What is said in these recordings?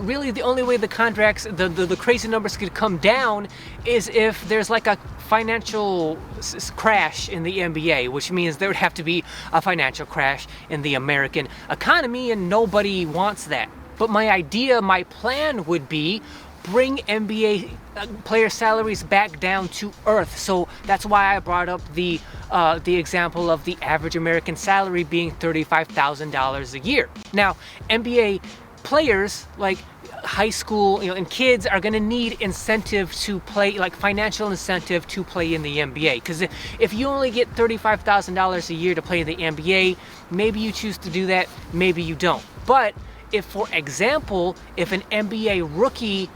really the only way the contracts, the crazy numbers could come down is if there's like a financial crash in the NBA, which means there would have to be a financial crash in the American economy, and nobody wants that. But my plan would be bring NBA player salaries back down to earth. So that's why I brought up the example of the average American salary being $35,000 a year. Now, NBA players, like high school, and kids are going to need incentive to play, like financial incentive to play in the NBA. Because if you only get $35,000 a year to play in the NBA, maybe you choose to do that, maybe you don't. But if, for example, if an NBA rookie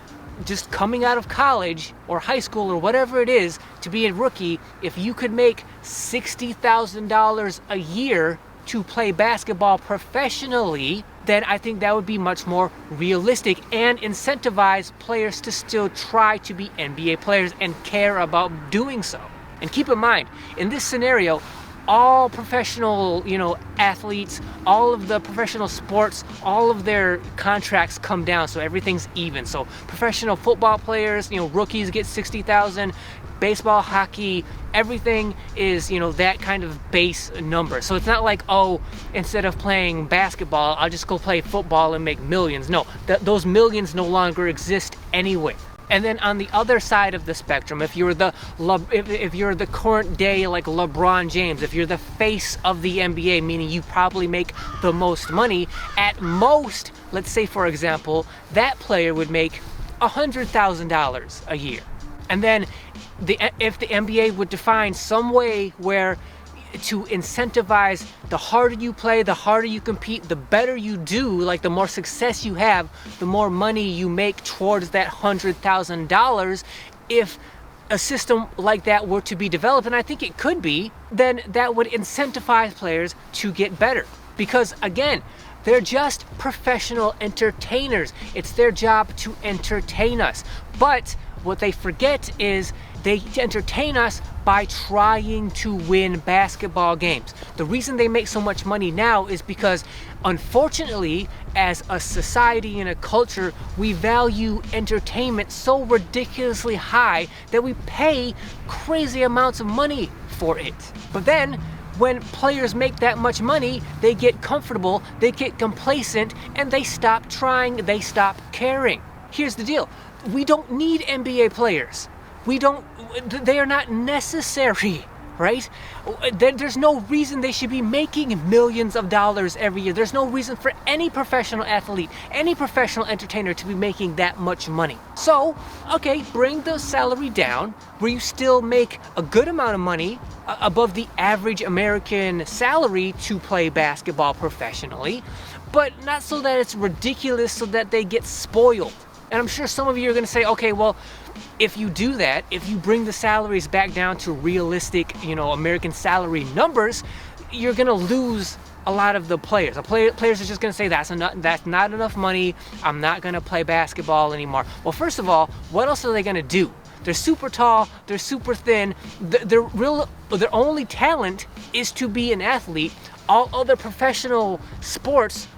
just coming out of college or high school or whatever it is to be a rookie, if you could make $60,000 a year to play basketball professionally, then I think that would be much more realistic and incentivize players to still try to be NBA players and care about doing so. And keep in mind, in this scenario, all professional, athletes, all of the professional sports, all of their contracts come down, so everything's even. So professional football players, rookies get $60,000, baseball, hockey, everything is, that kind of base number. So it's not like, oh, instead of playing basketball, I'll just go play football and make millions. No, those millions no longer exist anyway. And then on the other side of the spectrum, if you're the current day like LeBron James, if you're the face of the NBA, meaning you probably make the most money, at most, let's say for example, that player would make $100,000 a year. And then if the NBA would define some way where to incentivize, the harder you play, the harder you compete, the better you do, like the more success you have, the more money you make towards that $100,000. If a system like that were to be developed, and I think it could be, then that would incentivize players to get better. Because again, they're just professional entertainers. It's their job to entertain us. But what they forget is they entertain us by trying to win basketball games. The reason they make so much money now is because, unfortunately, as a society and a culture, we value entertainment so ridiculously high that we pay crazy amounts of money for it. But then, when players make that much money, they get comfortable, they get complacent, and they stop trying, they stop caring. Here's the deal. We don't need NBA players. They are not necessary, right? There's no reason they should be making millions of dollars every year. There's no reason for any professional athlete, any professional entertainer to be making that much money. So, okay, bring the salary down where you still make a good amount of money above the average American salary to play basketball professionally, but not so that it's ridiculous so that they get spoiled. And I'm sure some of you are going to say, okay, well, if you do that, if you bring the salaries back down to realistic, American salary numbers, you're going to lose a lot of the players. Players are just going to say, that's not enough money. I'm not going to play basketball anymore. Well, first of all, what else are they going to do? They're super tall, they're super thin, their only talent is to be an athlete. All other professional sports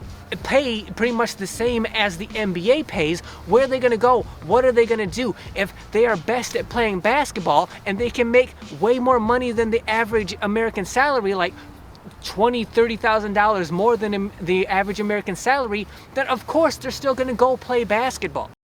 pay pretty much the same as the NBA pays. Where are they going to go? What are they going to do? If they are best at playing basketball and they can make way more money than the average American salary, like $20,000, $30,000 more than the average American salary, then of course they're still going to go play basketball.